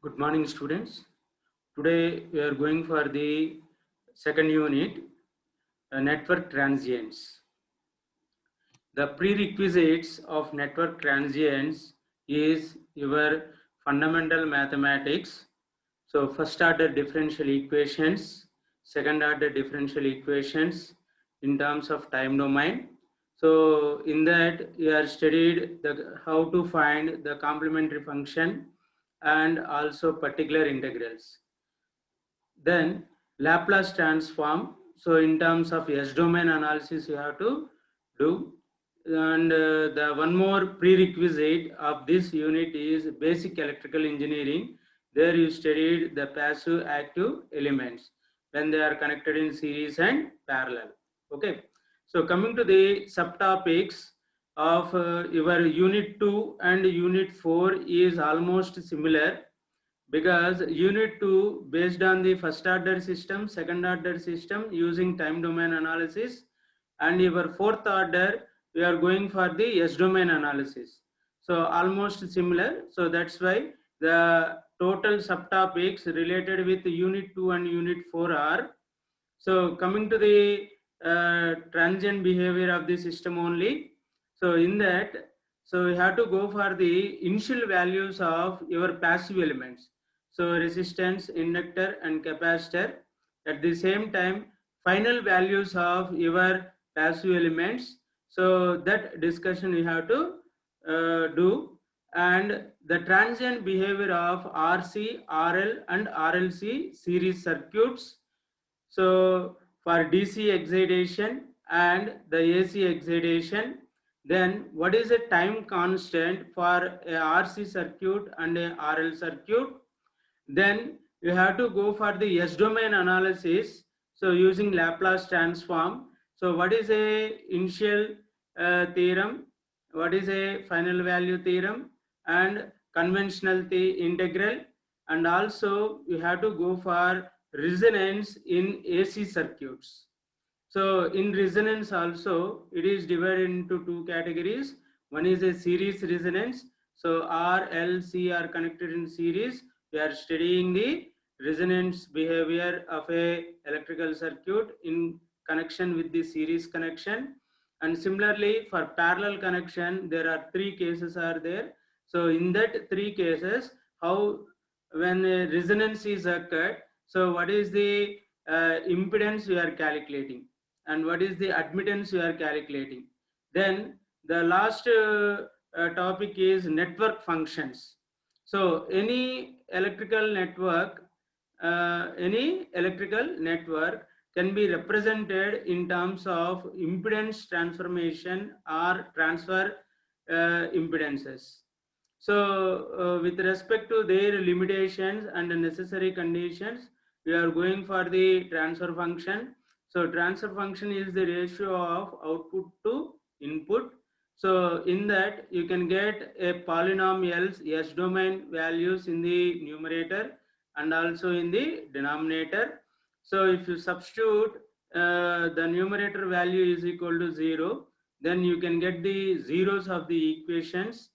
Good morning, students. Today we are going for the second unit, network transients. The prerequisites of network transients is your fundamental mathematics. So first order differential equations, second order differential equations in terms of time domain. So in that you are studied how to find the complementary function and also particular integrals. Then Laplace transform. So in terms of S domain analysis, you have to do. And the one more prerequisite of this unit is basic electrical engineering. There you studied the passive active elements when they are connected in series and parallel. Okay. So coming to the subtopics of your unit 2 and unit 4 is almost similar, because unit 2 based on the first order system, second order system using time domain analysis, and your fourth order we are going for the S domain analysis. So almost similar. So that's why the total subtopics related with unit 2 and unit 4 are. So coming to the transient behavior of the system only. So in that, so you have to go for the initial values of your passive elements. So resistance, inductor and capacitor. At the same time, final values of your passive elements. So that discussion you have to do. And the transient behavior of RC, RL and RLC series circuits. So for DC excitation and the AC excitation, then what is the time constant for a RC circuit and a RL circuit? Then you have to go for the S domain analysis. So using Laplace transform. So what is a initial theorem? What is a final value theorem? And conventional integral. And also you have to go for resonance in AC circuits. So in resonance also, it is divided into two categories. One is a series resonance. So R, L, C are connected in series. We are studying the resonance behavior of a electrical circuit in connection with the series connection. And similarly for parallel connection, there are three cases are there. So in that three cases, how when a resonance is occurred, so what is the impedance we are calculating and what is the admittance we are calculating. Then the last topic is network functions. So any electrical network can be represented in terms of impedance transformation or transfer impedances. So with respect to their limitations and the necessary conditions, we are going for the transfer function. So transfer function is the ratio of output to input. So in that you can get a polynomials S domain values in the numerator and also in the denominator. So if you substitute the numerator value is equal to 0, then you can get the zeros of the equations.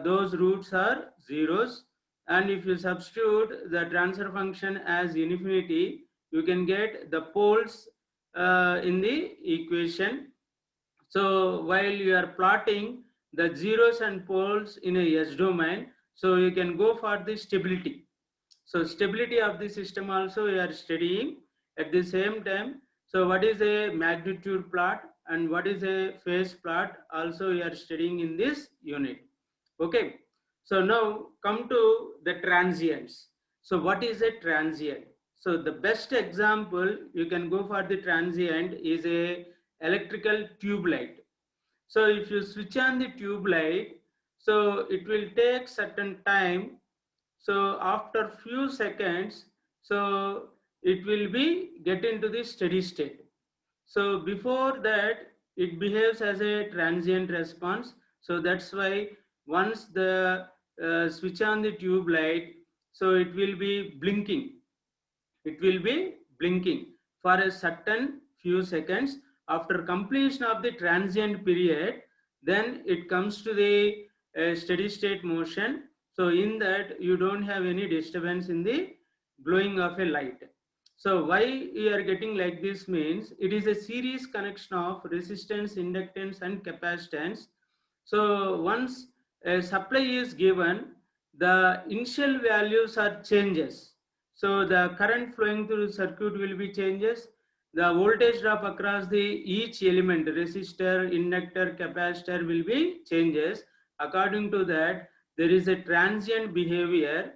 Those roots are zeros, and if you substitute the transfer function as infinity, you can get the poles in the equation. So while you are plotting the zeros and poles in a S domain, so you can go for the stability. So stability of the system also we are studying at the same time. So what is a magnitude plot and what is a phase plot also we are studying in this unit. Okay. So now come to the transients. So what is a transient? So the best example you can go for the transient is a electrical tube light. So if you switch on the tube light, so it will take certain time. So after few seconds, so it will be get into the steady state. So before that, it behaves as a transient response. So that's why once the switch on the tube light, so it will be blinking. It will be blinking for a certain few seconds. After completion of the transient period, then it comes to the steady state motion. So in that you don't have any disturbance in the glowing of a light. So why you are getting like this means it is a series connection of resistance, inductance and capacitance. So once a supply is given, the initial values are changes. So the current flowing through the circuit will be changes. The voltage drop across the each element, resistor, inductor, capacitor will be changes. According to that, there is a transient behavior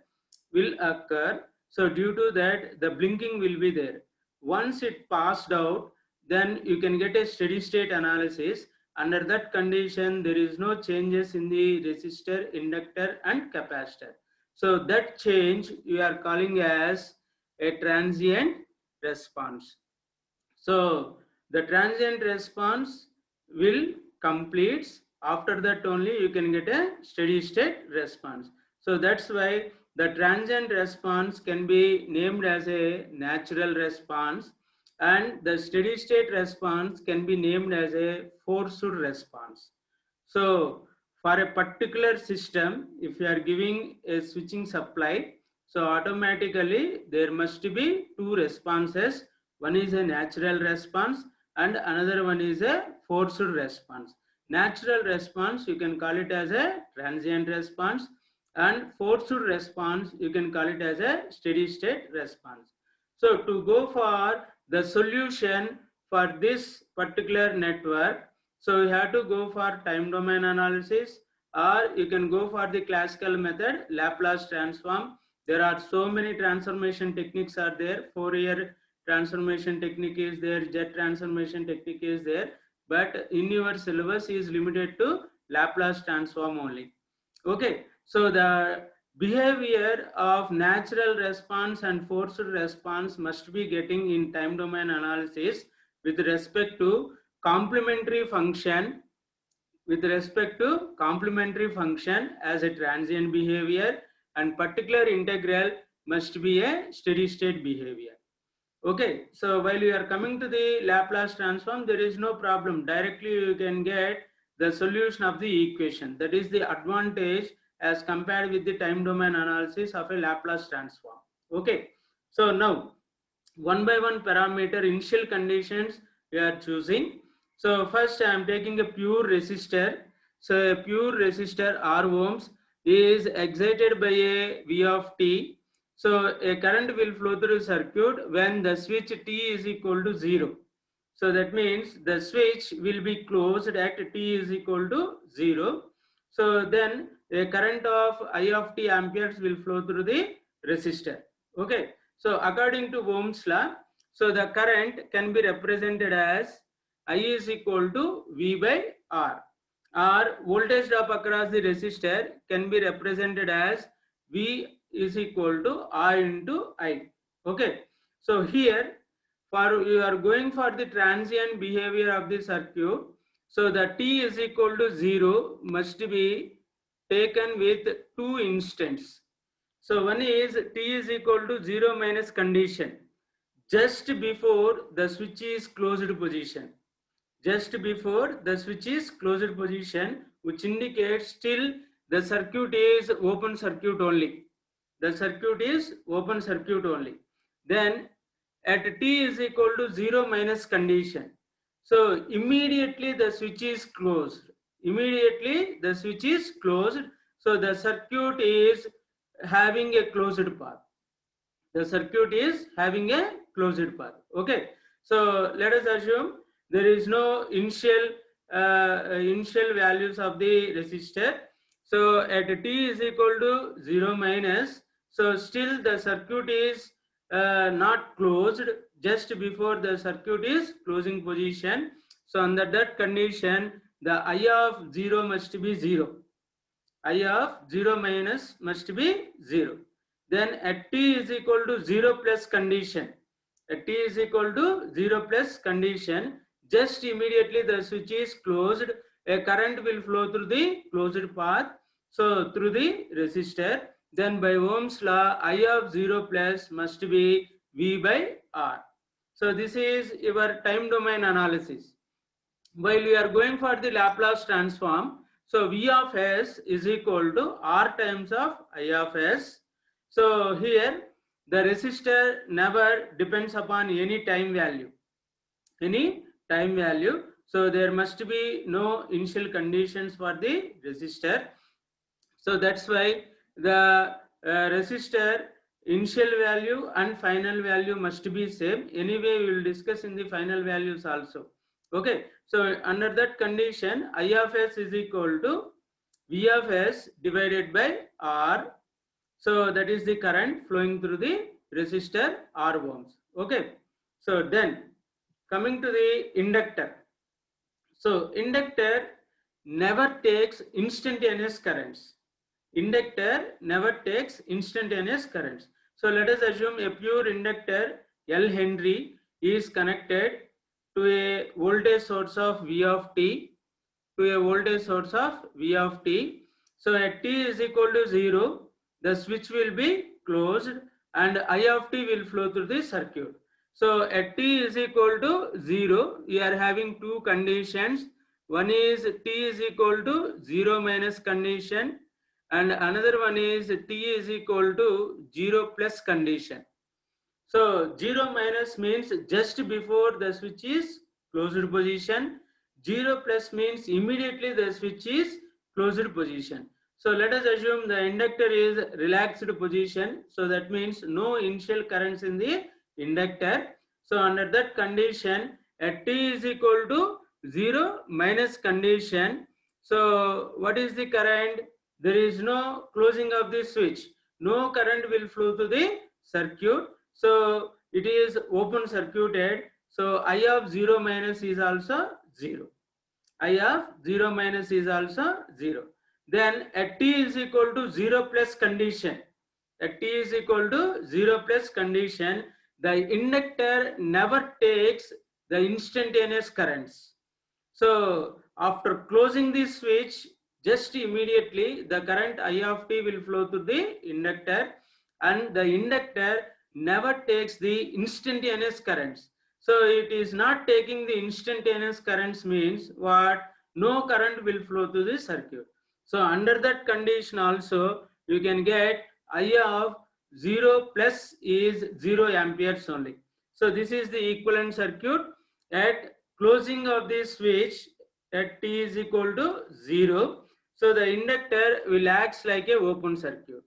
will occur. So due to that, the blinking will be there. Once it passed out, then you can get a steady state analysis. Under that condition, there is no changes in the resistor, inductor and capacitor. So that change you are calling as a transient response. So the transient response will completes. After that only you can get a steady state response. So that's why the transient response can be named as a natural response, and the steady state response can be named as a forced response. So for a particular system, if you are giving a switching supply, so automatically there must be two responses. One is a natural response and another one is a forced response. Natural response you can call it as a transient response, and forced response you can call it as a steady state response. So to go for the solution for this particular network, so you have to go for time domain analysis, or you can go for the classical method, Laplace transform. There are so many transformation techniques are there. Fourier transformation technique is there, jet transformation technique is there, but in your syllabus is limited to Laplace transform only. Okay, so the behavior of natural response and forced response must be getting in time domain analysis with respect to complementary function, as a transient behavior, and particular integral must be a steady state behavior. Okay, so while you are coming to the Laplace transform, there is no problem. Directly you can get the solution of the equation. That is the advantage as compared with the time domain analysis of a Laplace transform. Okay, so now one by one parameter initial conditions we are choosing. So first I am taking a pure resistor. So a pure resistor R ohms is excited by a V of t. So a current will flow through circuit when the switch T is equal to 0. So that means the switch will be closed at T is equal to 0. So then a current of I of t amperes will flow through the resistor. Okay. So according to Ohm's law, so the current can be represented as I is equal to V by R, or voltage drop across the resistor can be represented as V is equal to R into I. Okay. So here for you are going for the transient behavior of the circuit. So the T is equal to 0 must be taken with two instants. So one is T is equal to 0 minus condition just before the switch is closed position. Just before the switch is closed position, which indicates still the circuit is open circuit only. The circuit is open circuit only. Then at T is equal to 0 minus condition. So immediately the switch is closed. Immediately the switch is closed. So the circuit is having a closed path. The circuit is having a closed path. Okay. So let us assume there is no initial values of the resistor. So at T is equal to 0 minus, so still the circuit is not closed just before the circuit is closing position. So under that condition, the I of 0 must be 0. I of 0 minus must be 0. Then at T is equal to 0 plus condition, at T is equal to 0 plus condition, just immediately the switch is closed, a current will flow through the closed path, so through the resistor. Then by Ohm's law, I of 0 plus must be V by R. So this is your time domain analysis. While you are going for the Laplace transform, So V of S is equal to R times of I of S. So here the resistor never depends upon any time value. So there must be no initial conditions for the resistor. So that's why the resistor initial value and final value must be same. Anyway, we will discuss in the final values also. Okay, so under that condition, I of S is equal to V of S divided by R. So that is the current flowing through the resistor R ohms. Okay, so then coming to the inductor. So inductor never takes instantaneous currents. Inductor never takes instantaneous currents. So let us assume a pure inductor L Henry is connected to a voltage source of V of t, So at t is equal to 0, the switch will be closed and I of t will flow through the circuit. So at t is equal to 0, we are having two conditions. One is t is equal to 0 minus condition, and another one is t is equal to 0 plus condition. So 0 minus means just before the switch is closed position. 0 plus means immediately the switch is closed position. So let us assume the inductor is relaxed position. So that means no initial currents in the inductor. So under that condition, at t is equal to 0 minus condition. So what is the current? There is no closing of the switch. No current will flow to the circuit. So it is open circuited. So I of 0 minus is also 0. I of 0 minus is also 0. Then at t is equal to 0 plus condition. At t is equal to 0 plus condition, the inductor never takes the instantaneous currents. So after closing the switch, just immediately the current I of t will flow to the inductor, and the inductor never takes the instantaneous currents. So it is not taking the instantaneous currents means what? No current will flow to the circuit. So under that condition also you can get I of 0 plus is 0 amperes only. So this is the equivalent circuit. At closing of the switch at t is equal to 0. So the inductor will act like a open circuit.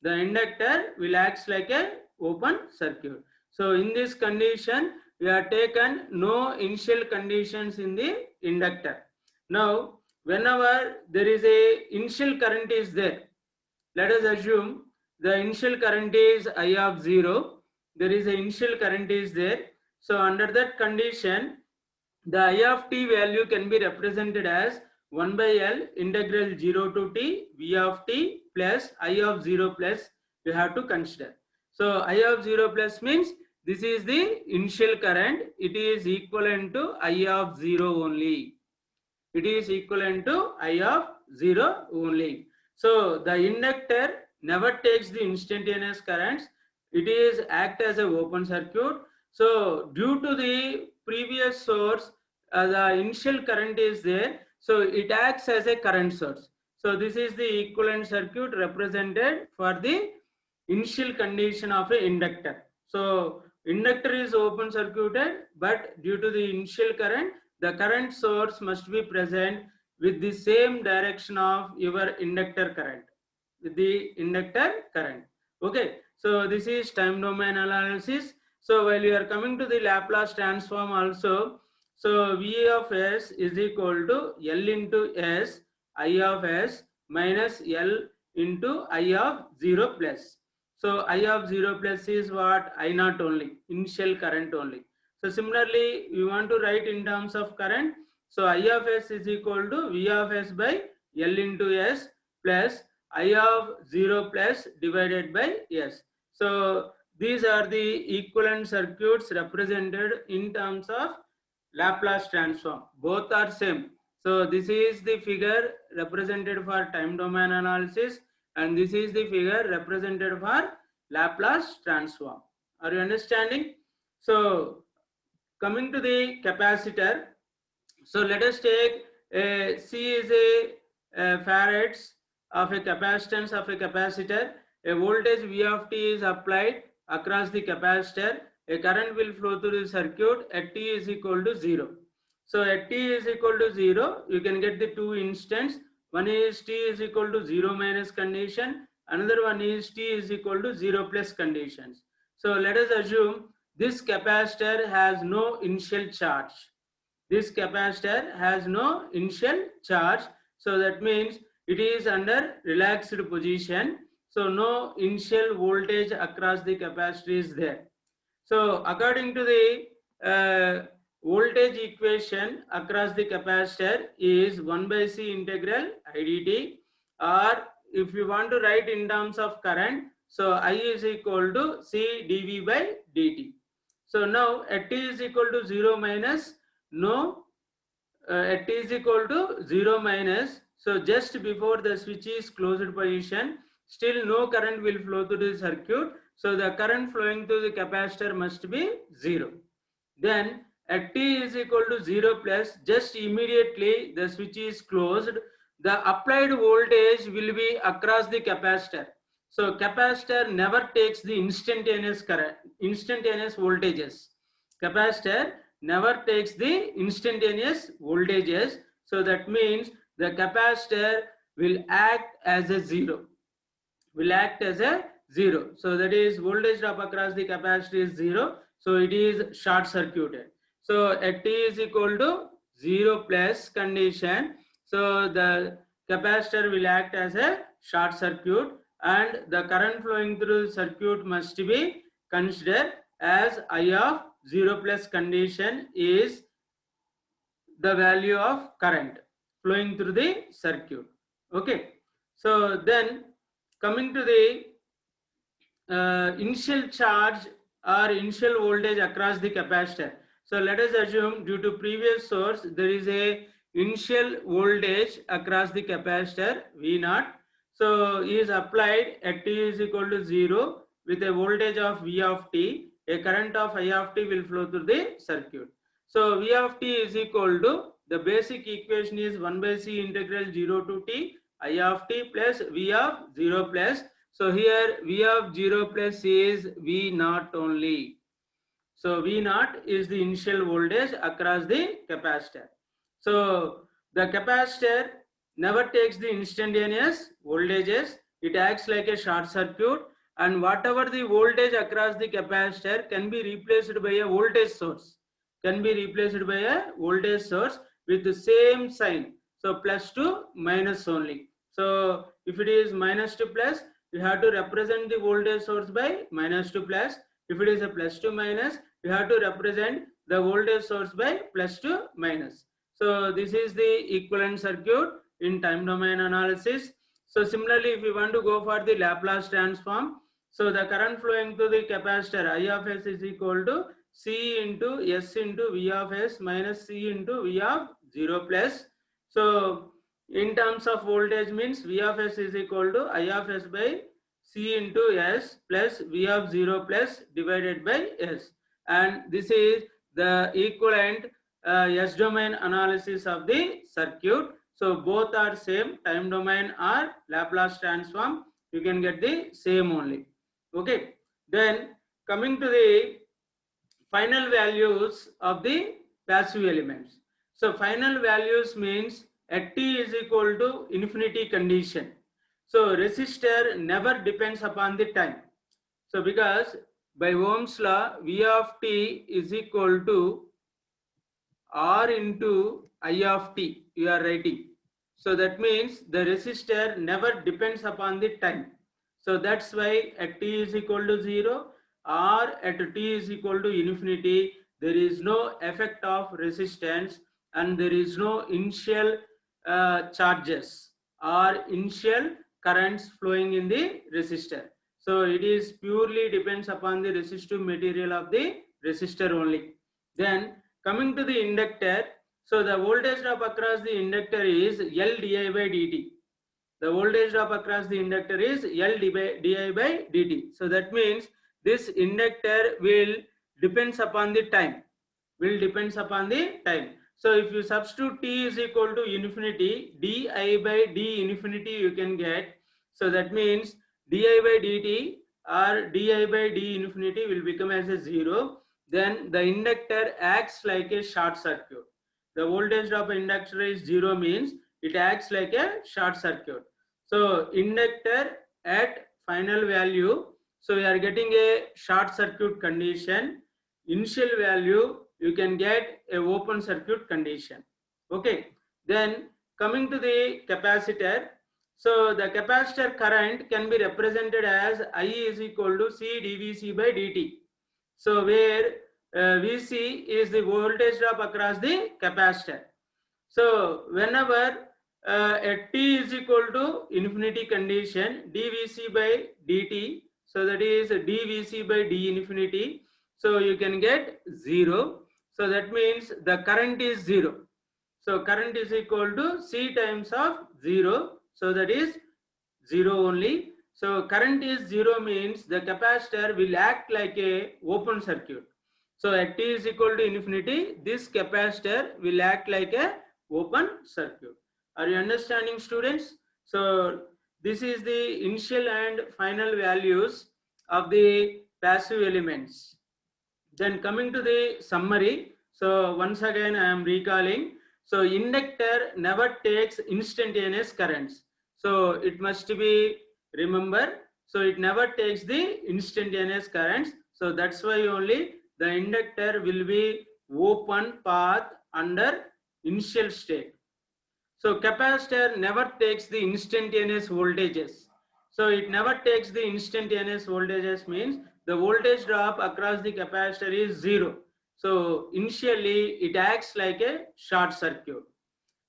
The inductor will act like a open circuit. So in this condition, we have taken no initial conditions in the inductor. Now, whenever there is a initial current is there, let us assume the initial current is I of 0. There is an initial current is there. So under that condition, the I of t value can be represented as 1 by L integral 0 to t V of t plus I of 0 plus you have to consider. So I of 0 plus means this is the initial current. It is equivalent to I of 0 only. It is equivalent to I of 0 only. So the inductor never takes the instantaneous currents. It is act as an open circuit. So due to the previous source, the initial current is there. So it acts as a current source. So this is the equivalent circuit represented for the initial condition of an inductor. So inductor is open circuited, but due to the initial current, the current source must be present with the same direction of your inductor current. Okay, so this is time domain analysis. So while you are coming to the Laplace transform also, so V of S is equal to L into S, I of S minus L into I of 0 plus. So I of 0 plus is what? I naught only, initial current only. So similarly, we want to write in terms of current. So I of S is equal to V of S by L into S plus I of 0 plus divided by S. So these are the equivalent circuits represented in terms of Laplace transform. Both are same. So this is the figure represented for time domain analysis, and this is the figure represented for Laplace transform. Are you understanding? So coming to the capacitor, so let us take C is farads of a capacitance of a capacitor. A voltage V of t is applied across the capacitor. A current will flow through the circuit at t is equal to 0. So at t is equal to 0, you can get the two instants. One is t is equal to 0 minus condition. Another one is t is equal to 0 plus conditions. So let us assume this capacitor has no initial charge. This capacitor has no initial charge. So that means it is under relaxed position. So no initial voltage across the capacitor is there. So according to the voltage equation across the capacitor is 1 by C integral IDT, or if you want to write in terms of current, so I is equal to C dV by dt. So now at t is equal to 0 minus, at t is equal to 0 minus, so just before the switch is closed position, still no current will flow through the circuit. So the current flowing through the capacitor must be 0. Then at t is equal to 0 plus, just immediately the switch is closed, the applied voltage will be across the capacitor. So capacitor never takes the instantaneous current, instantaneous voltages. Capacitor never takes the instantaneous voltages. So that means the capacitor will act as a 0. Will act as a 0. So that is voltage drop across the capacitor is 0. So it is short circuited. So at t is equal to 0 plus condition. So the capacitor will act as a short circuit, and the current flowing through the circuit must be considered as I of 0 plus condition is the value of current flowing through the circuit. Okay. So then coming to the initial charge or initial voltage across the capacitor. So let us assume due to previous source there is a initial voltage across the capacitor V0. So is applied at t is equal to 0 with a voltage of V of t. A current of I of t will flow through the circuit. So V of t is equal to, the basic equation is 1 by C integral 0 to t I of t plus V of 0 plus. So here V of 0 plus is V0 only. So V0 is the initial voltage across the capacitor. So the capacitor never takes the instantaneous voltages. It acts like a short circuit, and whatever the voltage across the capacitor can be replaced by a voltage source. Can be replaced by a voltage source with the same sign. So plus to minus only. So if it is minus to plus, you have to represent the voltage source by minus to plus. If it is a plus to minus, you have to represent the voltage source by plus to minus. So this is the equivalent circuit in time domain analysis. So similarly, if you want to go for the Laplace transform, so the current flowing through the capacitor I of s is equal to C into S into V of s minus C into V of 0 plus. So in terms of voltage means V of s is equal to I of s by C into S plus V of 0 plus divided by S. And this is the equivalent S domain analysis of the circuit. So both are same, time domain or Laplace transform, you can get the same only. Okay. Then coming to the final values of the passive elements. So final values means at t is equal to infinity condition. So resistor never depends upon the time. So because by Ohm's law, V of t is equal to R into I of t, you are writing. So that means the resistor never depends upon the time. So that's why at t is equal to 0 or at t is equal to infinity, there is no effect of resistance and there is no initial charges or initial currents flowing in the resistor. So it is purely depends upon the resistive material of the resistor only. Then coming to the inductor, so the voltage drop across the inductor is L di by dt. The voltage drop across the inductor is L di by dt. So that means this inductor will depends upon the time. Will depends upon the time. So if you substitute t is equal to infinity, di by d infinity you can get. So that means di by dt or di by d infinity will become as a 0. Then the inductor acts like a short circuit. The voltage drop of inductor is 0 means it acts like a short circuit. So inductor at final value, so we are getting a short circuit condition. Initial value you can get a open circuit condition. Okay, then coming to the capacitor, so the capacitor current can be represented as I is equal to C dVc by dt. So where Vc is the voltage drop across the capacitor. So whenever at t is equal to infinity condition, dVc by dt, so that is dVc by d infinity, so you can get 0. So that means the current is 0. So current is equal to C times of 0. So that is 0 only. So current is 0 means the capacitor will act like a open circuit. So at t is equal to infinity, this capacitor will act like a open circuit. Are you understanding, students? So this is the initial and final values of the passive elements. Then coming to the summary, so once again I am recalling. So inductor never takes instantaneous currents. So it must be remember. So it never takes the instantaneous currents. So that's why only the inductor will be open path under initial state. So capacitor never takes the instantaneous voltages. So it never takes the instantaneous voltages means the voltage drop across the capacitor is 0. So initially it acts like a short circuit.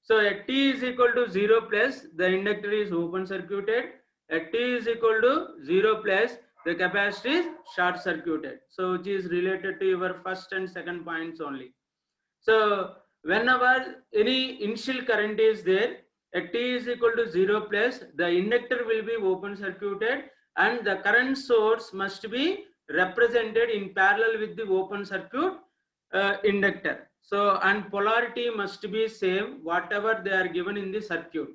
So at t is equal to 0 plus the inductor is open circuited. At t is equal to 0 plus the capacitor is short circuited. So which is related to your first and second points only. So whenever any initial current is there, at t is equal to 0 plus, the inductor will be open circuited and the current source must be represented in parallel with the open circuit inductor. So and polarity must be same whatever they are given in the circuit.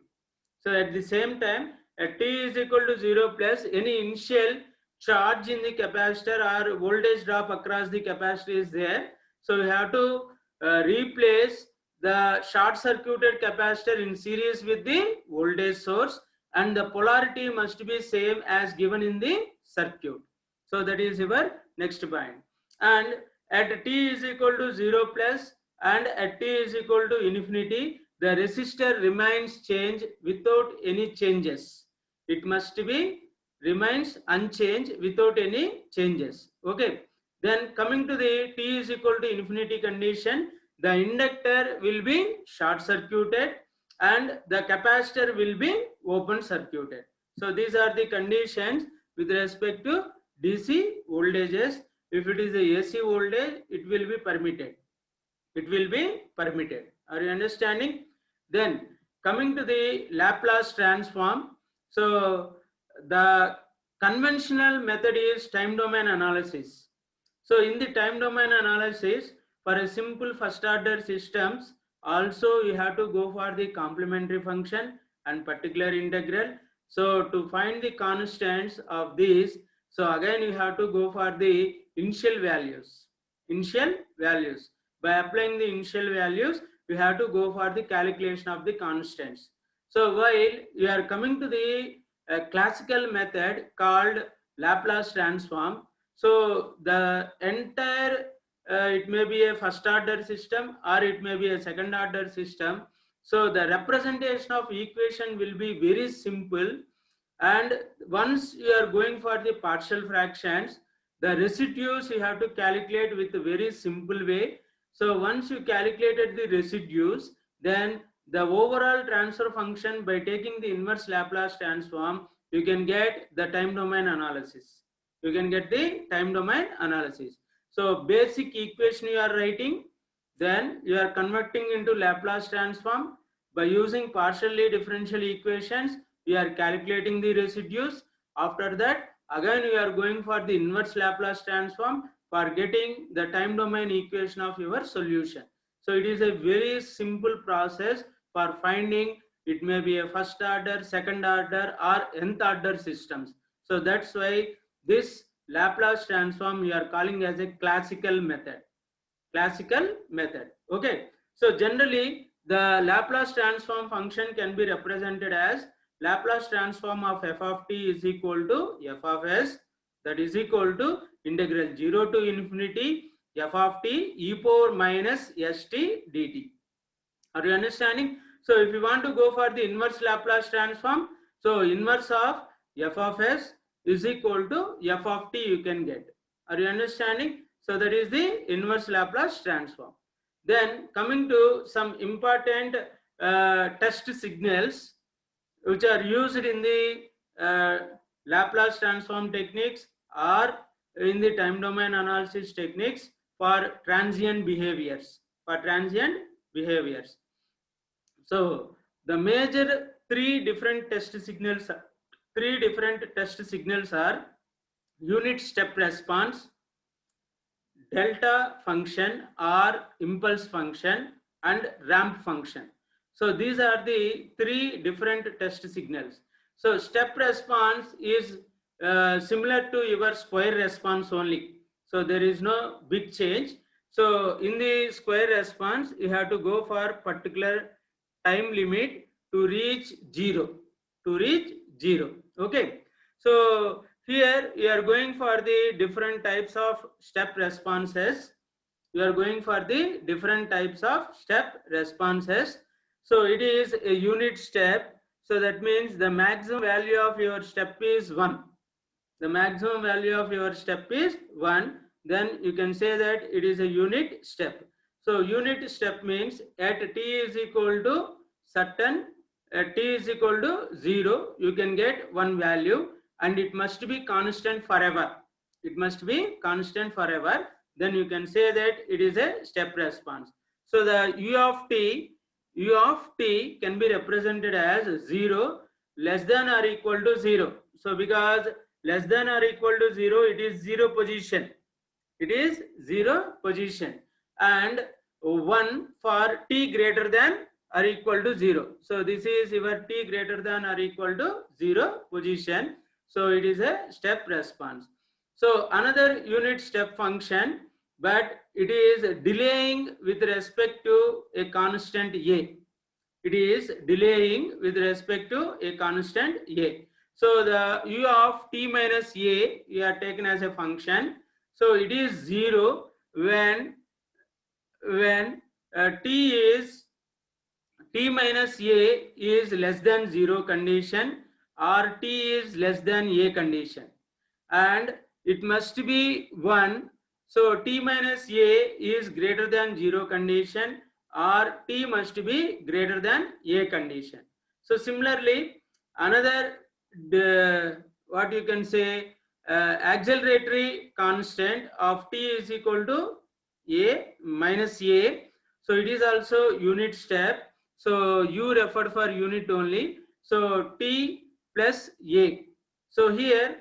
So at the same time, at t is equal to 0 plus, any initial charge in the capacitor or voltage drop across the capacitor is there. So we have to replace the short circuited capacitor in series with the voltage source, and the polarity must be same as given in the circuit. So that is your next point. And at t is equal to 0 plus and at t is equal to infinity, the resistor remains changed without any changes. It must be remains unchanged without any changes. Okay. Then coming to the t is equal to infinity condition, the inductor will be short circuited and the capacitor will be open circuited. So these are the conditions with respect to DC voltages. If it is a AC voltage, it will be permitted. It will be permitted. Are you understanding? Then coming to the Laplace transform. So the conventional method is time domain analysis. So in the time domain analysis, for a simple first order systems, also you have to go for the complementary function and particular integral. So to find the constants of these, so again you have to go for the initial values. Initial values. By applying the initial values, you have to go for the calculation of the constants. So while you are coming to the classical method called Laplace transform, so the entire it may be a first order system or it may be a second order system. So the representation of equation will be very simple, and once you are going for the partial fractions, the residues you have to calculate with a very simple way. So once you calculated the residues, then the overall transfer function by taking the inverse Laplace transform, you can get the time domain analysis. You can get the time domain analysis. So basic equation you are writing, then you are converting into Laplace transform. By using partially differential equations, you are calculating the residues. After that, again you are going for the inverse Laplace transform for getting the time domain equation of your solution. So it is a very simple process for finding. It may be a first order, second order, or nth order systems. So that's why this Laplace transform we are calling as a classical method. Classical method. Okay. So generally the Laplace transform function can be represented as Laplace transform of f of t is equal to f of s, that is equal to integral 0 to infinity f of t e power minus st dt. Are you understanding? So if you want to go for the inverse Laplace transform, so inverse of f of s is equal to f of t you can get. Are you understanding? So that is the inverse Laplace transform. Then coming to some important test signals which are used in the Laplace transform techniques or in the time domain analysis techniques for transient behaviors. So the major three different test signals are unit step response, delta function or impulse function, and ramp function. So these are the three different test signals. So step response is similar to your square response only. So there is no big change. So in the square response, you have to go for particular time limit to reach zero. Okay. So here you are going for the different types of step responses. So it is a unit step. So that means the maximum value of your step is 1. Then you can say that it is a unit step. So unit step means at t is equal to certain, at t is equal to 0, you can get one value, and it must be constant forever. Then you can say that it is a step response. So the u of t can be represented as 0 less than or equal to 0. So because less than or equal to 0, it is 0 position. And 1 for t greater than or equal to 0. So this is your t greater than or equal to 0 position. So it is a step response. So another unit step function, but it is delaying with respect to a constant a. So the u of t minus a you are taken as a function. So it is 0 when t minus a is less than 0 condition or t is less than a condition, and it must be 1. So t minus a is greater than 0 condition or t must be greater than a condition. So similarly, another what you can say acceleratory constant of t is equal to a minus a. So it is also unit step. So you referred for unit only. So t plus a. So here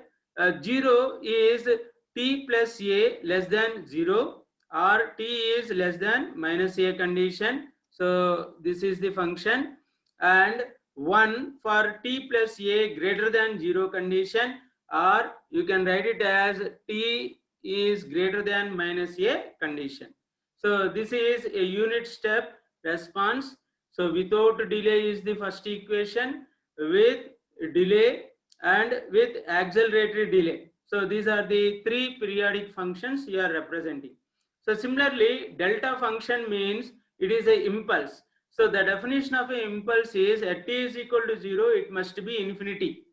0 is t plus a less than 0 or t is less than minus a condition. So this is the function. And 1 for t plus a greater than 0 condition, or you can write it as t is greater than minus a condition. So this is a unit step response. So without delay is the first equation, with delay and with acceleratory delay. So these are the three periodic functions you are representing. So similarly, delta function means it is an impulse. So the definition of an impulse is at t is equal to 0, it must be infinity.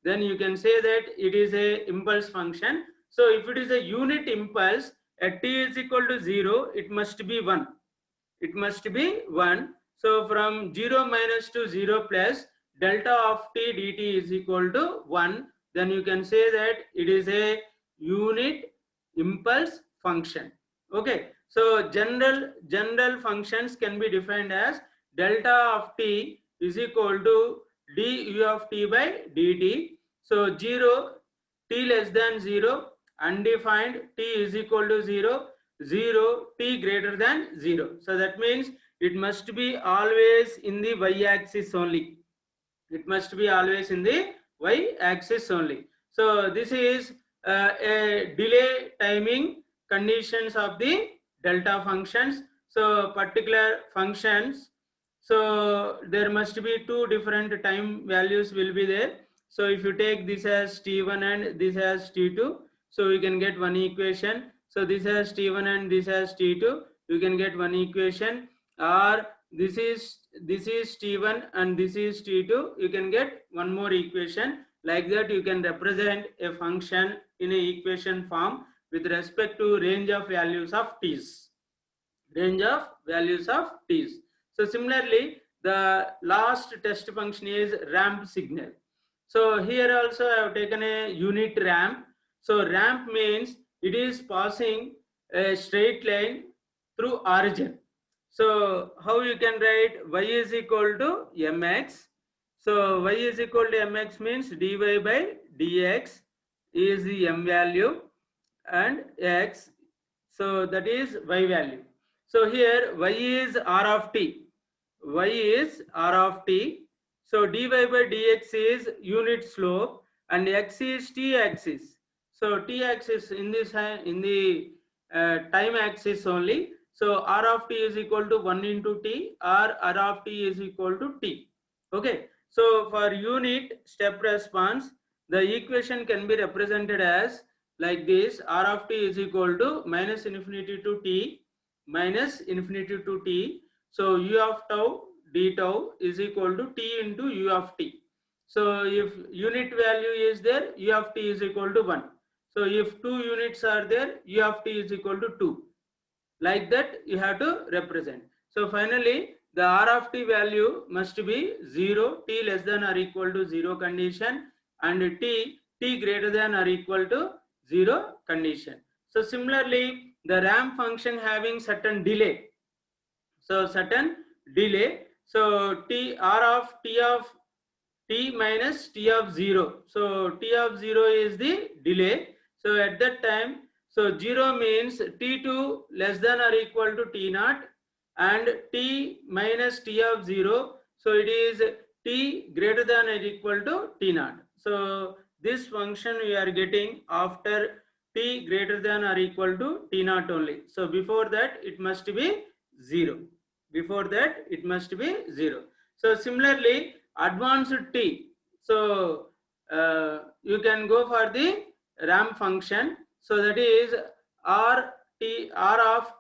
Then you can say that it is a impulse function. So if it is a unit impulse at t is equal to 0, it must be 1. So from 0 minus to 0 plus delta of t dt is equal to 1. Then you can say that it is a unit impulse function. Okay. So general functions can be defined as delta of t is equal to du of t by dt. So 0, t less than 0, undefined, t is equal to 0, 0, t greater than 0. So that means it must be always in the y-axis only. It must be always in the y-axis only. So this is a delay timing conditions of the delta functions. So particular functions, so there must be two different time values will be there. So if you take this as t1 and this as t2, so we can get one equation. So this as t1 and this as t2, you can get one equation. Or this is t1 and this is t2, you can get one more equation. Like that you can represent a function in a equation form with respect to range of values of t's. Range of values of t's. So similarly, the last test function is ramp signal. So here also I have taken a unit ramp. So ramp means it is passing a straight line through origin. So how you can write y is equal to mx. So y is equal to mx means dy by dx is the m value and x. So that is y value. So here y is r of t. Y is r of t. So dy by dx is unit slope and x is t axis. So t axis in this in the time axis only. So r of t is equal to 1 into t, or r of t is equal to t. Okay. So for unit step response, the equation can be represented as like this: r of t is equal to minus infinity to t minus infinity to t. So u of tau d tau is equal to t into u of t. So if unit value is there, u of t is equal to 1. So if 2 units are there, u of t is equal to 2. Like that you have to represent. So finally the r of t value must be 0, t less than or equal to 0 condition, and t greater than or equal to 0 condition. So similarly, the ramp function having certain delay. So certain delay. So r of t minus t of 0. So t of 0 is the delay. So at that time, so 0 means t2 less than or equal to t0, and t minus t of 0. So it is t greater than or equal to t0. So this function we are getting after t greater than or equal to t0 only. So before that it must be 0. Before that it must be 0. So similarly, advanced t. So you can go for the ramp function. So that is r of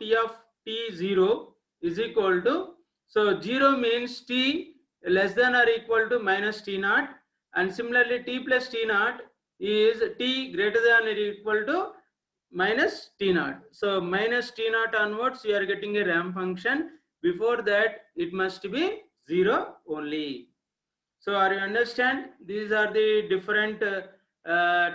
t0 is equal to, so 0 means t less than or equal to minus t0, and similarly t plus t0 is t greater than or equal to minus t0. So minus t0 onwards you are getting a ramp function. Before that it must be 0 only. So are you understand? These are the different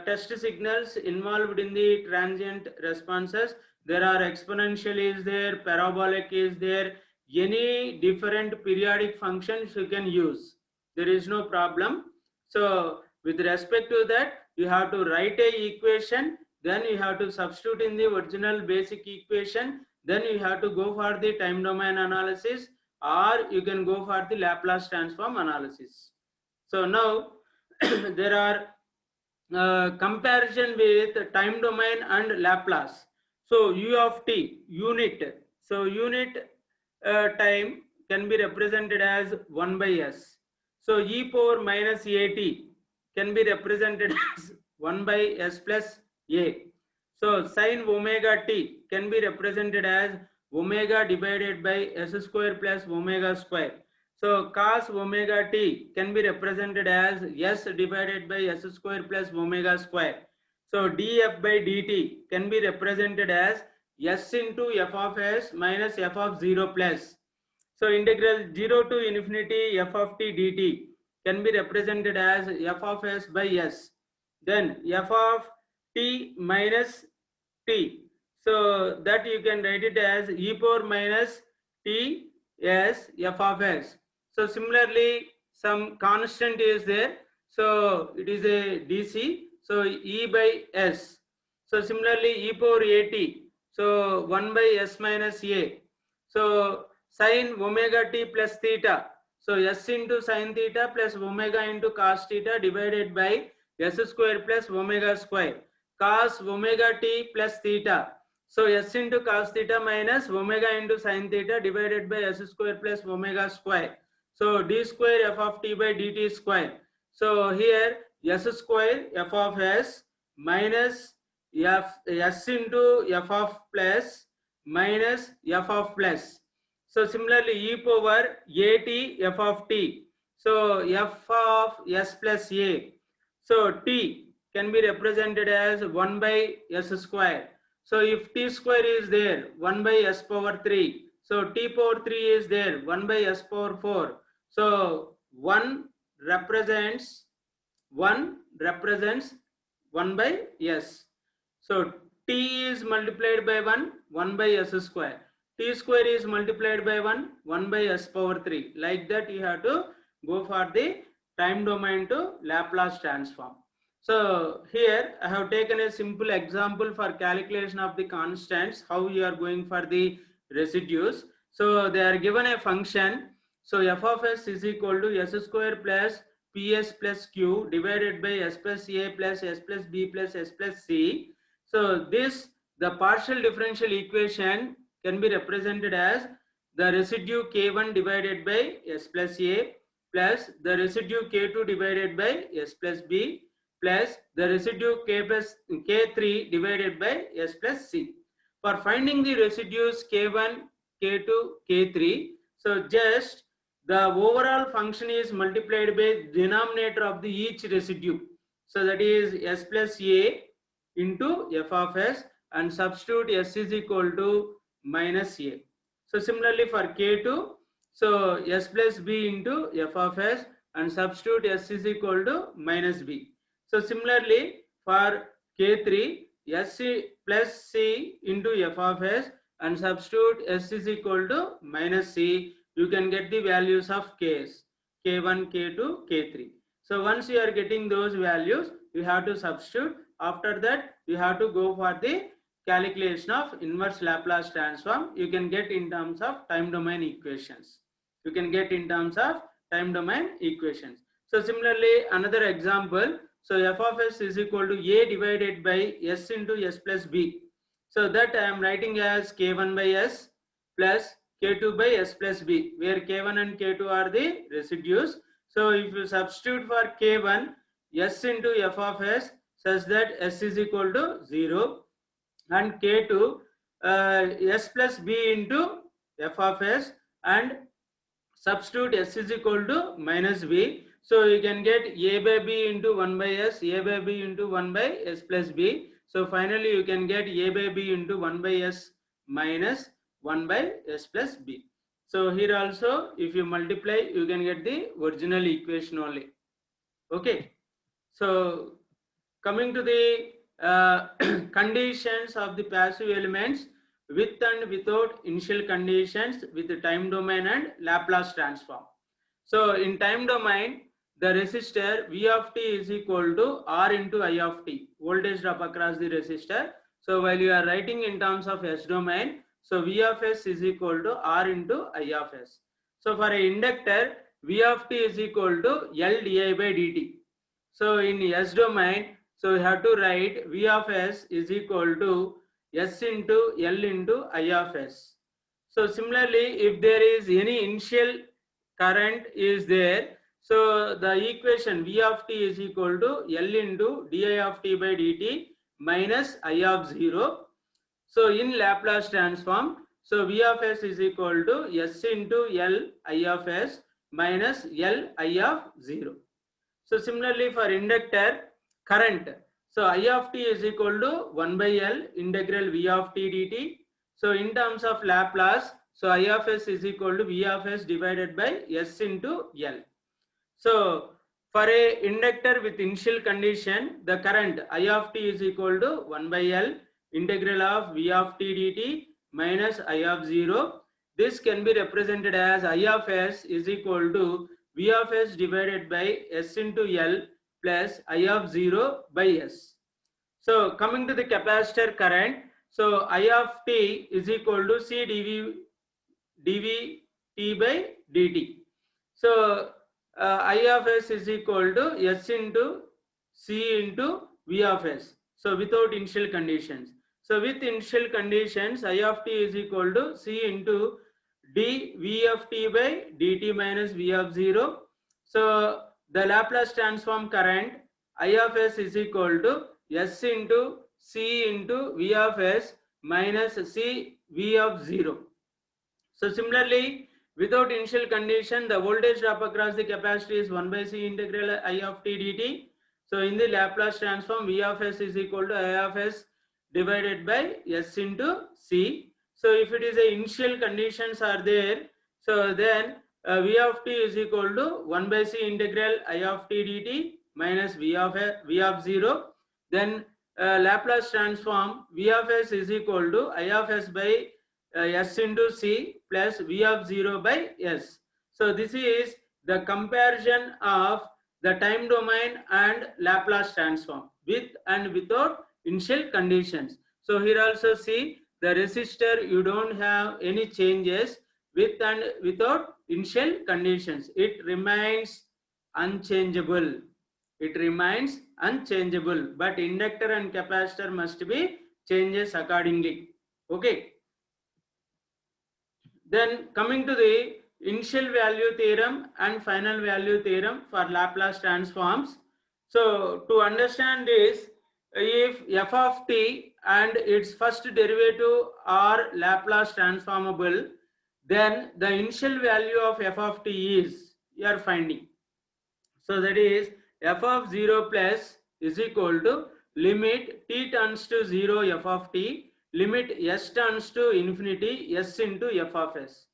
test signals involved in the transient responses. There are exponential is there, parabolic is there, any different periodic functions you can use. There is no problem. So with respect to that, you have to write a equation, then you have to substitute in the original basic equation, then you have to go for the time domain analysis, or you can go for the Laplace transform analysis. So now there are comparison with time domain and Laplace. So u of t unit. So unit time can be represented as 1 by s. So e power minus at can be represented as 1 by s plus a. So sin omega t can be represented as omega divided by s square plus omega square. So cos omega t can be represented as s divided by s square plus omega square. So df by dt can be represented as s into f of s minus f of 0 plus. So integral 0 to infinity f of t dt can be represented as f of s by s. Then f of t minus t. So that you can write it as e power minus t s f of s. So similarly, some constant is there. So it is a DC. So E by S. So similarly, e power at. So 1 by s minus a. So sin omega t plus theta. So s into sin theta plus omega into cos theta divided by s square plus omega square. Cos omega t plus theta. So s into cos theta minus omega into sin theta divided by s square plus omega square. So d square f of t by dt square. So here s square f of s minus s into f of plus minus f of plus. So similarly e power at f of t. So f of s plus a. So t can be represented as 1 by s square. So if t square is there, 1 by s power 3. So t power 3 is there, 1 by s power 4. So 1 represents 1 by s. So t is multiplied by 1 by s square. T square is multiplied by 1 by s power 3. Like that you have to go for the time domain to Laplace transform. So here I have taken a simple example for calculation of the constants, how you are going for the residues. So they are given a function. So f of s is equal to s square plus ps plus q divided by s plus a plus s plus b plus s plus c. So this, the partial differential equation can be represented as the residue k1 divided by s plus a plus the residue k2 divided by s plus b plus the residue k3 divided by s plus c. For finding the residues k1, k2, k3, so just the overall function is multiplied by denominator of the each residue. So that is s plus a into f of s, and substitute s is equal to minus a. So similarly for k2, so s plus b into f of s, and substitute s is equal to minus b. So similarly for k3, s plus c into f of s, and substitute s is equal to minus c. You can get the values of k's, k1, k2, k3. So once you are getting those values, you have to substitute. After that, you have to go for the calculation of inverse Laplace transform. You can get in terms of time domain equations. So similarly, another example. So f of s is equal to a divided by s into s plus b. So that I am writing as k1 by s plus k2 by s plus b, where k1 and k2 are the residues. So if you substitute for k1, s into f of s, such that s is equal to 0, and k2 s plus b into f of s, and substitute s is equal to minus b. So you can get a by b into 1 by s, a by b into 1 by s plus b. So finally you can get a by b into 1 by s minus 1 by s plus b. So here also if you multiply, you can get the original equation only. Okay. So coming to the conditions of the passive elements with and without initial conditions with the time domain and Laplace transform. So in time domain, the resistor V of t is equal to R into I of t, voltage drop across the resistor. So while you are writing in terms of S domain, so V of s is equal to R into I of s. So for an inductor, V of t is equal to L di by dt. So in S domain, so you have to write V of s is equal to S into L into I of s. So similarly, if there is any initial current is there, so the equation V of t is equal to L into di of t by dt minus I of 0. So in Laplace transform, so V of s is equal to S into L I of s minus L I of 0. So similarly for inductor current, so I of t is equal to 1 by L integral V of t dt. So in terms of Laplace, so I of s is equal to V of s divided by S into L. So for a inductor with initial condition, the current I of t is equal to 1 by L integral of V of t dt minus I of 0. This can be represented as I of s is equal to V of s divided by S into L plus I of 0 by S. So coming to the capacitor current, So I of t is equal to c dv t by dt. So I of s is equal to s into c into v of s. So without initial conditions. So with initial conditions, I of t is equal to c into d v of t by dt minus v of 0. So the Laplace transform current I of s is equal to s into c into v of s minus c v of 0. So similarly, without initial condition, the voltage drop across the capacitor is 1 by c integral I of t dt. So in the Laplace transform, v of s is equal to I of s divided by s into c. So if it is a initial conditions are there, so then v of t is equal to 1 by c integral I of t dt minus v of 0. Then Laplace transform, v of s is equal to I of s by s into c plus v of 0 by s. So this is the comparison of the time domain and Laplace transform with and without initial conditions. So here also see the resistor, you don't have any changes with and without initial conditions. It remains unchangeable. It remains unchangeable, but inductor and capacitor must be changes accordingly. Okay. Then coming to the initial value theorem and final value theorem for Laplace transforms. So to understand this, if f of t and its first derivative are Laplace transformable, then the initial value of f of t is, you are finding. So that is f of 0 plus is equal to limit t turns to 0 f of t, limit s turns to infinity s into f of s.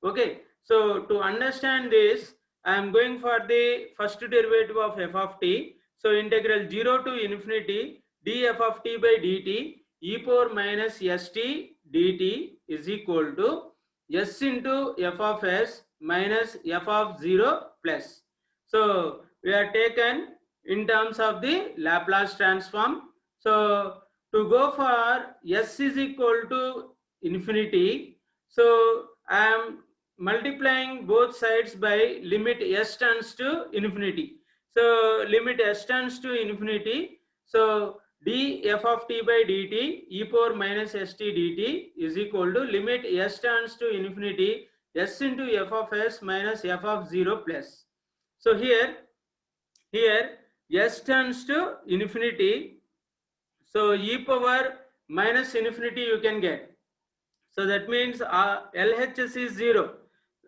Okay, so to understand this, I am going for the first derivative of f of t. So integral 0 to infinity df of t by dt e power minus st dt is equal to s into f of s minus f of 0 plus. So we are taken in terms of the Laplace transform. So to go for s is equal to infinity, so I am multiplying both sides by limit s turns to infinity. So limit s turns to infinity. So df of t by dt e power minus st dt is equal to limit s turns to infinity s into f of s minus f of 0 plus. So here s turns to infinity. So e power minus infinity you can get. So that means LHS is 0.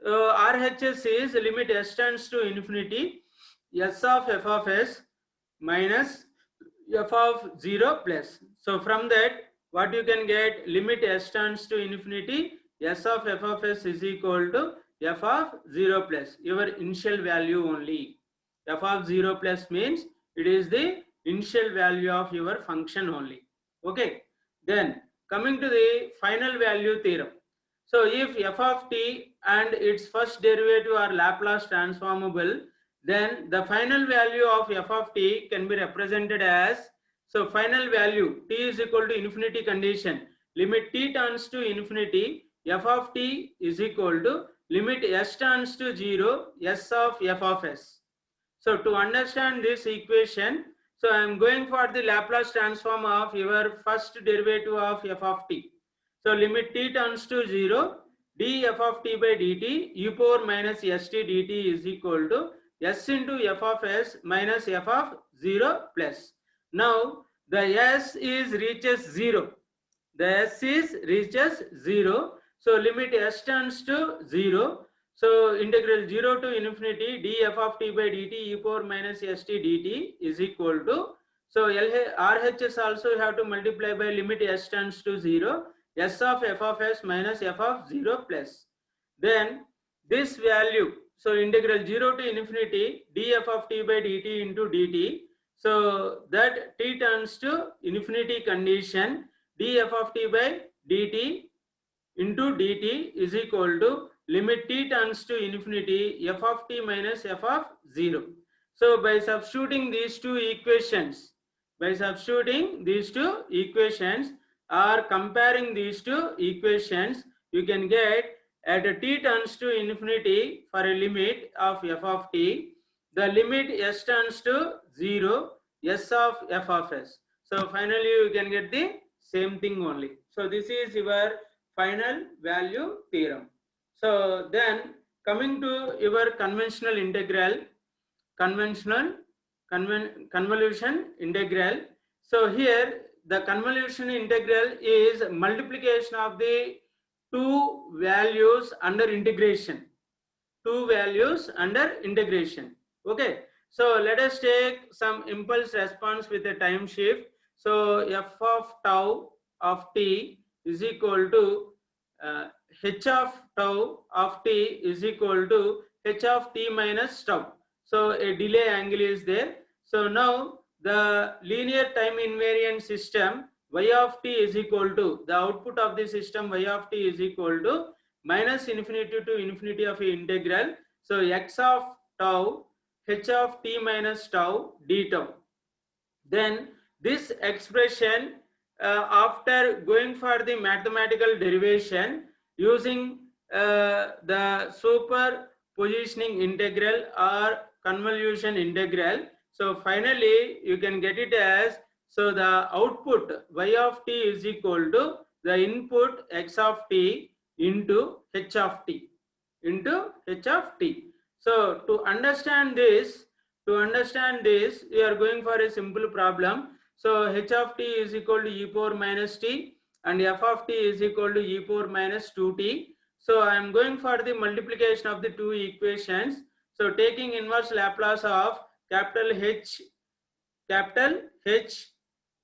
RHS is limit s turns to infinity s of f of s minus f of 0 plus. So from that what you can get, limit s turns to infinity s of f of s is equal to f of 0 plus, your initial value only. F of 0 plus means it is the initial value of your function only. Okay. Then coming to the final value theorem. So if f of t and its first derivative are Laplace transformable, then the final value of f of t can be represented as, so final value t is equal to infinity condition, limit t turns to infinity, f of t is equal to limit s turns to 0 s of f of s. So to understand this equation, so I am going for the Laplace transform of your first derivative of f of t. So limit t turns to 0, df of t by dt e power minus st dt is equal to s into f of s minus f of 0 plus. Now the s is reaches 0. The s is reaches 0. So limit s turns to 0. So integral 0 to infinity df of t by dt e power minus st dt is equal to, so RHS also you have to multiply by limit s turns to 0 s of f of s minus f of 0 plus. Then this value, so integral 0 to infinity df of t by dt into dt, so that t turns to infinity condition df of t by dt into dt is equal to limit t turns to infinity f of t minus f of 0. So by substituting these two equations, or comparing these two equations, you can get at t turns to infinity for a limit of f of t, the limit s turns to 0, s of f of s. So finally you can get the same thing only. So this is your final value theorem. So then coming to your conventional integral, conventional convolution integral. So here the convolution integral is multiplication of the two values under integration. Two values under integration. Okay. So let us take some impulse response with a time shift. So f of tau of t is equal to h of tau of t is equal to h of t minus tau. So a delay angle is there. So now the linear time invariant system y of t is equal to, the output of the system y of t is equal to minus infinity to infinity of a integral. So x of tau h of t minus tau d tau. Then this expression, after going for the mathematical derivation using the superpositioning integral or convolution integral, so finally you can get it as, so the output y of t is equal to the input x of t into h of t, into h of t. So to understand this, we are going for a simple problem. So h of t is equal to e power minus t and f of t is equal to e power minus 2t. So I am going for the multiplication of the two equations. So taking inverse Laplace of capital H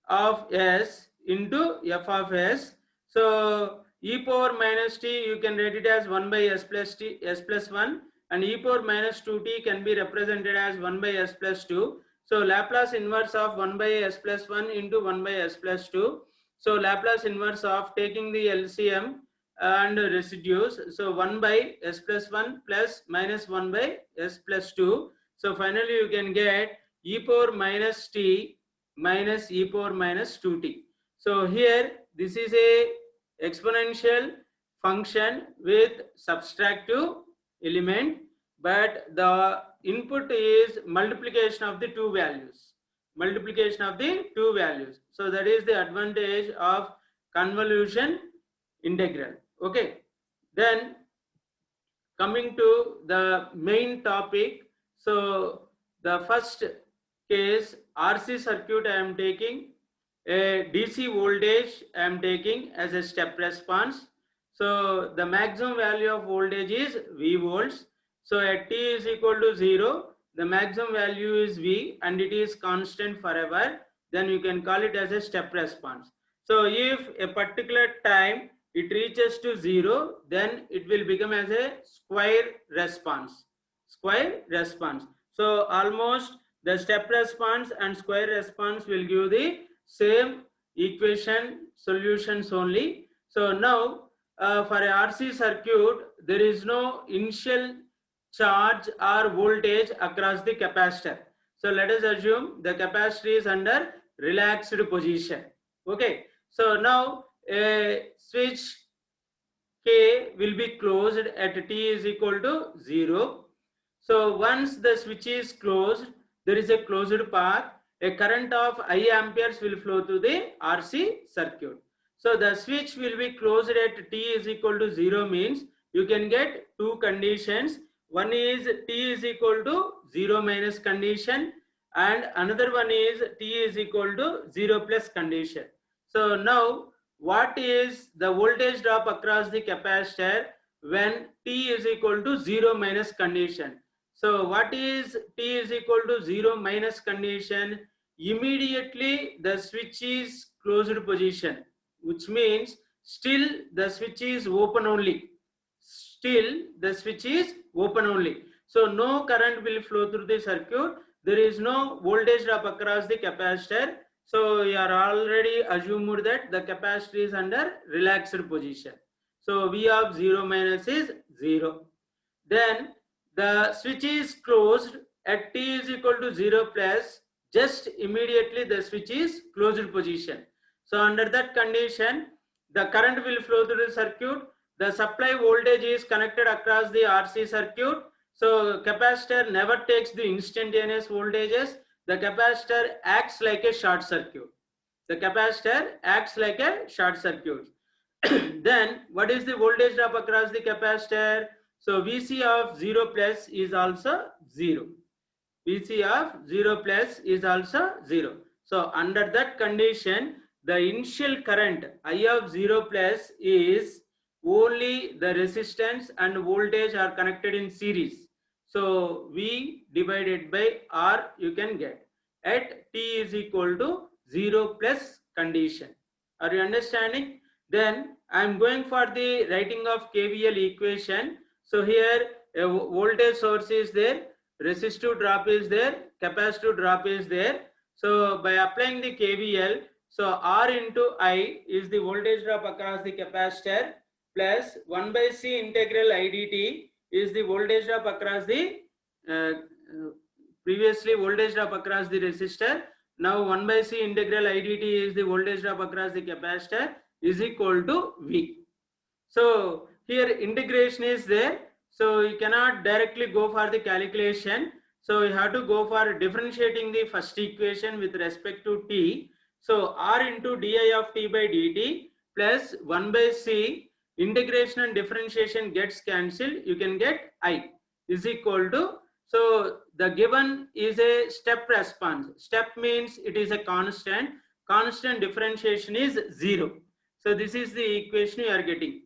of s into f of s. So e power minus t, you can write it as 1 by s plus t, s plus 1, and e power minus 2t can be represented as 1 by s plus 2. So Laplace inverse of 1 by s plus 1 into 1 by s plus 2. So Laplace inverse of taking the LCM and residues. So 1 by s plus 1 plus minus 1 by s plus 2. So finally you can get e power minus t minus e power minus 2t. So here this is a exponential function with subtractive element, but the input is multiplication of the two values. Multiplication of the two values. So that is the advantage of convolution integral. Okay. Then coming to the main topic. So the first case, RC circuit I am taking, a DC voltage I am taking as a step response. So the maximum value of voltage is V volts. So at t is equal to 0, the maximum value is V and it is constant forever. Then you can call it as a step response. So if a particular time it reaches to 0, then it will become as a square response. Square response. So almost the step response and square response will give the same equation solutions only. So now for a RC circuit, there is no initial charge or voltage across the capacitor. So let us assume the capacitor is under relaxed position. Okay. So now a switch K will be closed at t is equal to 0. So once the switch is closed, there is a closed path. A current of I amperes will flow through the RC circuit. So the switch will be closed at t is equal to 0 means you can get two conditions. One is t is equal to 0 minus condition and another one is t is equal to 0 plus condition. So now what is the voltage drop across the capacitor when t is equal to 0 minus condition? So what is t is equal to 0 minus condition? Immediately the switch is closed position, which means still the switch is open only. Still the switch is open only. So no current will flow through the circuit. There is no voltage drop across the capacitor. So you are already assumed that the capacitor is under relaxed position. So V of 0 minus is 0. Then the switch is closed at t is equal to 0 plus, just immediately the switch is closed position. So under that condition, the current will flow through the circuit. The supply voltage is connected across the RC circuit. So capacitor never takes the instantaneous voltages. The capacitor acts like a short circuit. The capacitor acts like a short circuit. Then what is the voltage drop across the capacitor? So VC of 0 plus is also 0. VC of 0 plus is also 0. So under that condition, the initial current I of 0 plus is only the resistance and voltage are connected in series. So V divided by R you can get at T is equal to 0 plus condition. Are you understanding? Then I am going for the writing of KVL equation. So here a voltage source is there, resistive drop is there, capacitive drop is there. So by applying the KVL, so R into I is the voltage drop across the capacitor plus 1 by C integral IDT is the voltage drop across the previously voltage drop across the resistor. Now 1 by C integral IDT is the voltage drop across the capacitor is equal to V. So here integration is there. So you cannot directly go for the calculation. So you have to go for differentiating the first equation with respect to T. So R into di of T by dt plus 1 by C integration and differentiation gets cancelled. You can get I is equal to, so the given is a step response. Step means it is a constant. Constant differentiation is 0. So this is the equation you are getting.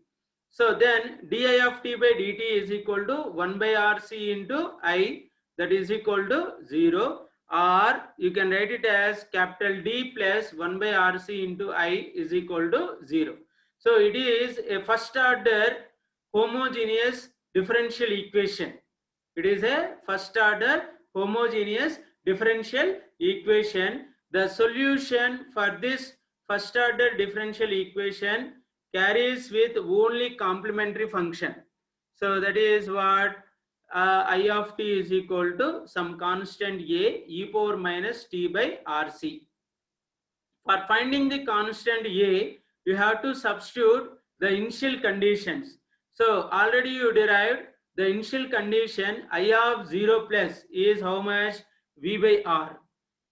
So then di of T by dt is equal to 1 by RC into I, that is equal to 0, or you can write it as capital D plus 1 by RC into I is equal to 0. So it is a first order homogeneous differential equation. It is a first order homogeneous differential equation. The solution for this first order differential equation carries with only complementary function. So that is what I of t is equal to some constant a e power minus t by rc. For finding the constant a, you have to substitute the initial conditions. So already you derived the initial condition I of 0 plus is how much? V by R.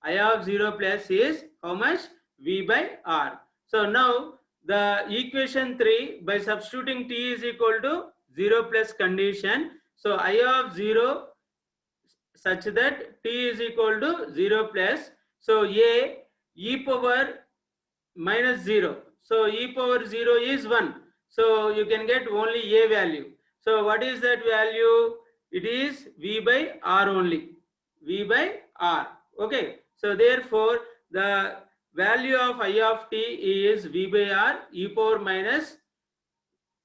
I of 0 plus is how much? V by R. So now the equation 3, by substituting t is equal to 0 plus condition, so I of 0 such that t is equal to 0 plus, so a e power minus 0, so e power 0 is 1, so you can get only a value. So what is that value? It is V by R only, V by R. Okay, so therefore the value of I of t is V by R e power minus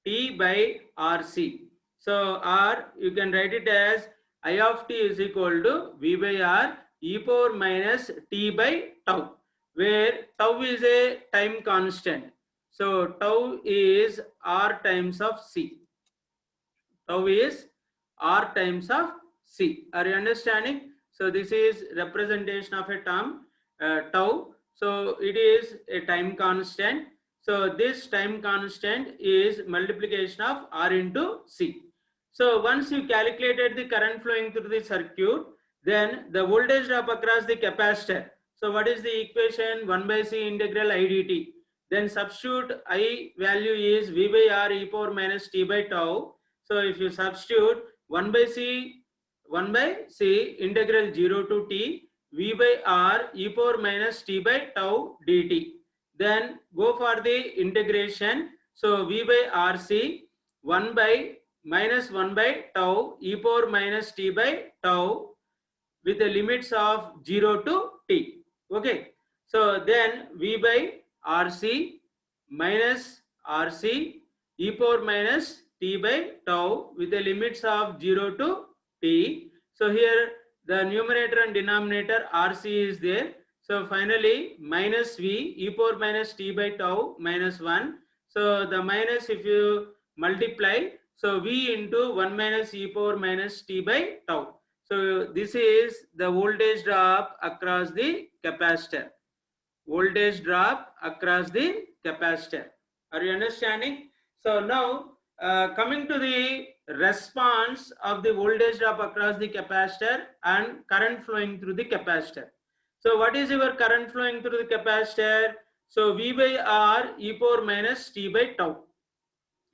t by RC. So R you can write it as I of t is equal to V by R e power minus t by tau, where tau is a time constant. So tau is R times of C. Tau is R times of C. Are you understanding? So this is representation of a term tau. So it is a time constant. So this time constant is multiplication of R into C. So once you calculated the current flowing through the circuit, then the voltage drop across the capacitor. So what is the equation? 1 by C integral IDT. Then substitute I value is V by R e power minus t by tau. So if you substitute 1 by C integral 0 to t V by R e power minus t by tau dt. Then go for the integration. So V by RC 1 by minus 1 by tau e power minus t by tau with the limits of 0 to t. Okay. So then V by RC minus RC e power minus t by tau with the limits of 0 to t. So here the numerator and denominator RC is there. So finally minus V e power minus t by tau minus 1. So the minus if you multiply, so V into 1 minus e power minus t by tau. So this is the voltage drop across the capacitor. voltage drop across the capacitor. Are you understanding? So now coming to the response of the voltage drop across the capacitor and current flowing through the capacitor. So what is your current flowing through the capacitor? So V by R e power minus t by tau.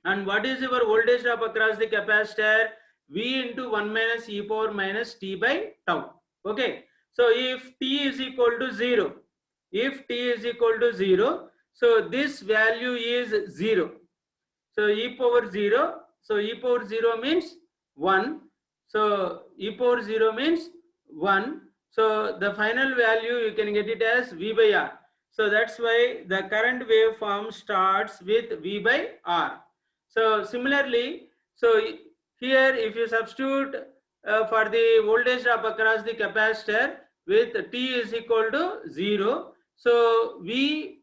And what is your voltage drop across the capacitor? V into 1 minus e power minus t by tau. Okay. So if t is equal to 0, if t is equal to 0, so this value is 0. So e power 0, so e power 0 means 1. So e power 0 means 1. So the final value you can get it as V by R. So that's why the current waveform starts with V by R. So similarly, so here if you substitute for the voltage drop across the capacitor with t is equal to 0, so V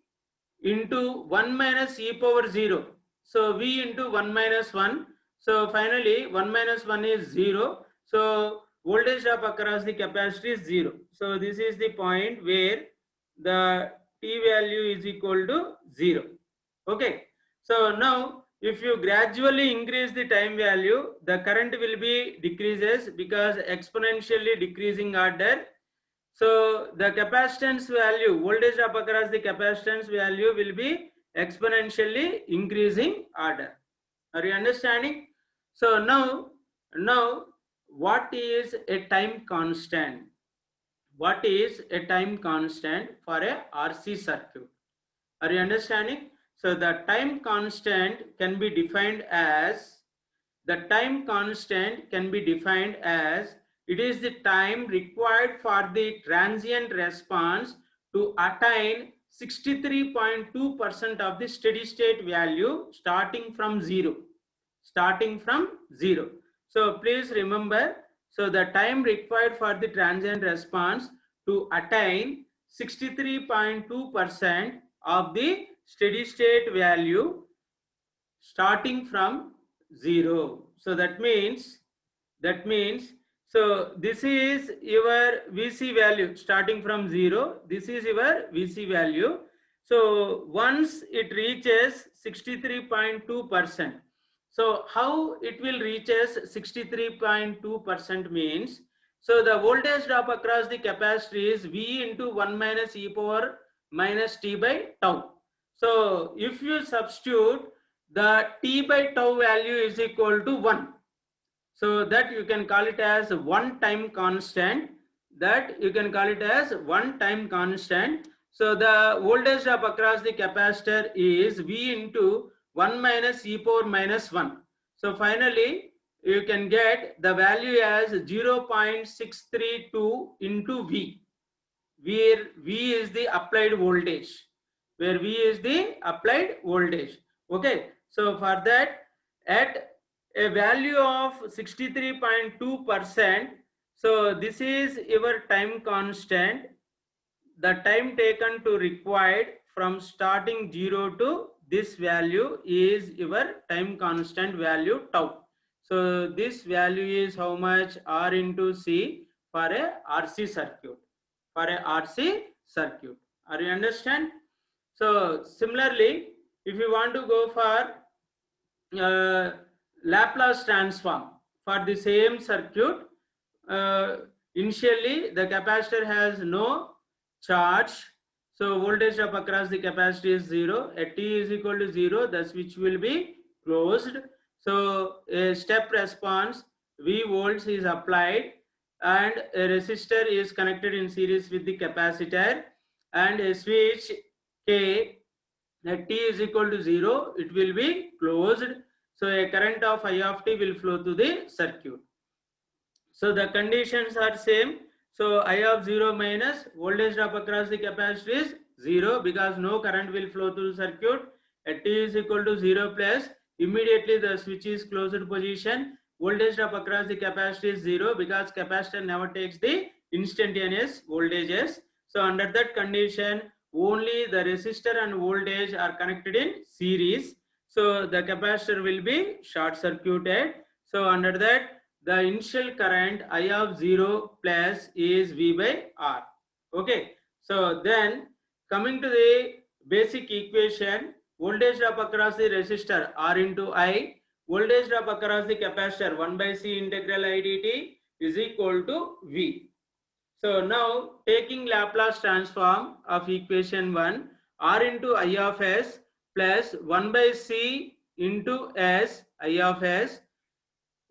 into 1 minus e power 0. So V into 1 minus 1. So finally 1 minus 1 is 0. So voltage drop across the capacitor is 0. So this is the point where the t value is equal to 0. Okay. So now if you gradually increase the time value, the current will be decreases because exponentially decreasing order. So the capacitance value, voltage drop across the capacitance value will be exponentially increasing order. Are you understanding? So now what is a time constant? What is a time constant for a RC circuit? Are you understanding? So the time constant can be defined as, it is the time required for the transient response to attain 63.2% of the steady state value starting from 0. So please remember, so the time required for the transient response to attain 63.2% of the steady state value starting from 0. So that means so this is your VC value starting from 0. This is your VC value. So once it reaches 63.2%, so how it will reaches 63.2% means, so the voltage drop across the capacitor is V into 1 minus e power minus t by tau. So if you substitute the t by tau value is equal to 1, so that you can call it as one time constant. So the voltage drop across the capacitor is V into 1 minus e power minus 1. So finally you can get the value as 0.632 into V, where V is the applied voltage. Okay, so for that, at a value of 63.2%, so this is your time constant. The time taken to required from starting 0 to this value is your time constant value tau. So this value is how much? R into C for a RC circuit. Are you understand? So similarly, if you want to go for Laplace transform for the same circuit, initially the capacitor has no charge, so voltage drop across the capacitor is 0. At t is equal to 0, the switch will be closed. So a step response V volts is applied and a resistor is connected in series with the capacitor, and a switch K at t is equal to 0, it will be closed. So a current of I of t will flow to the circuit. So the conditions are same. So I of 0 minus voltage drop across the capacitor is 0 because no current will flow through the circuit. At t is equal to 0 plus, immediately the switch is closed position. Voltage drop across the capacitor is 0 because capacitor never takes the instantaneous voltages. So under that condition, only the resistor and voltage are connected in series. So the capacitor will be short circuited. So under that, the initial current I of 0 plus is V by R. Okay. So then coming to the basic equation, voltage drop across the resistor R into I, voltage drop across the capacitor 1 by C integral I dt is equal to V. So now taking Laplace transform of equation 1, R into I of S plus 1 by C into S I of S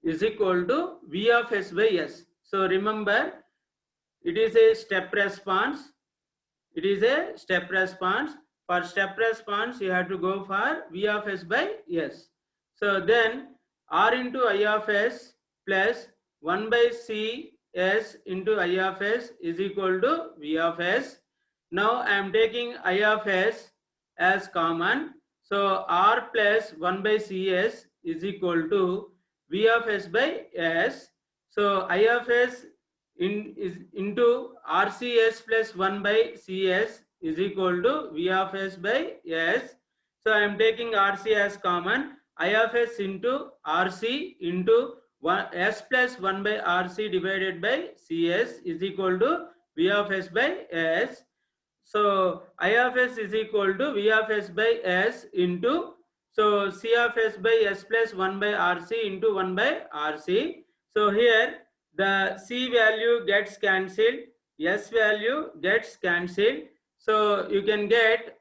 is equal to V of S by S. So remember, it is a step response. It is a step response. For step response, you have to go for V of S by S. So then R into I of S plus 1 by C S into I of S is equal to V of S. Now I am taking I of S as common. So R plus 1 by CS is equal to V of S by S. So I of S is into RCS plus 1 by CS is equal to V of S by S. So I am taking RC as common. I of S into RC into S plus 1 by RC divided by CS is equal to V of S by S. So I of S is equal to V of S by S into, so C of S by S plus 1 by RC into 1 by RC. So here the C value gets cancelled, S value gets cancelled. So you can get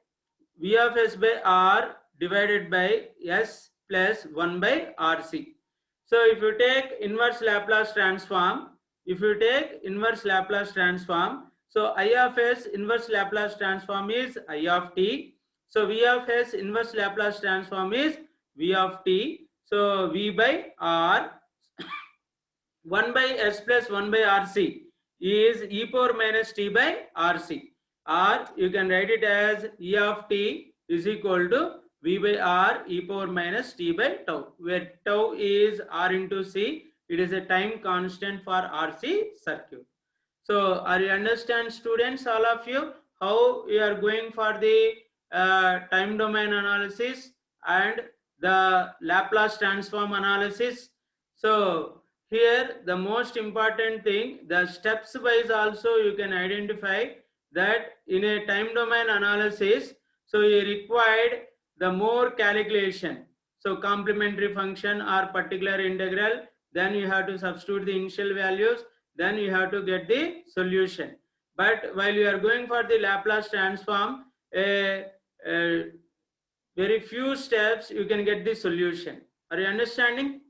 V of S by R divided by S plus 1 by RC. So if you take inverse Laplace transform, so I of S inverse Laplace transform is I of t. So V of S inverse Laplace transform is V of t. So V by R 1 by S plus 1 by RC is e power minus t by RC. Or you can write it as E of t is equal to V by R e power minus t by tau, where tau is R into C. It is a time constant for RC circuit. So are you understand, students, all of you, how you are going for the time domain analysis and the Laplace transform analysis? So here the most important thing, the steps wise also you can identify that in a time domain analysis, so you required the more calculation. So complementary function or particular integral, then you have to substitute the initial values, then you have to get the solution. But while you are going for the Laplace transform, very few steps you can get the solution. Are you understanding?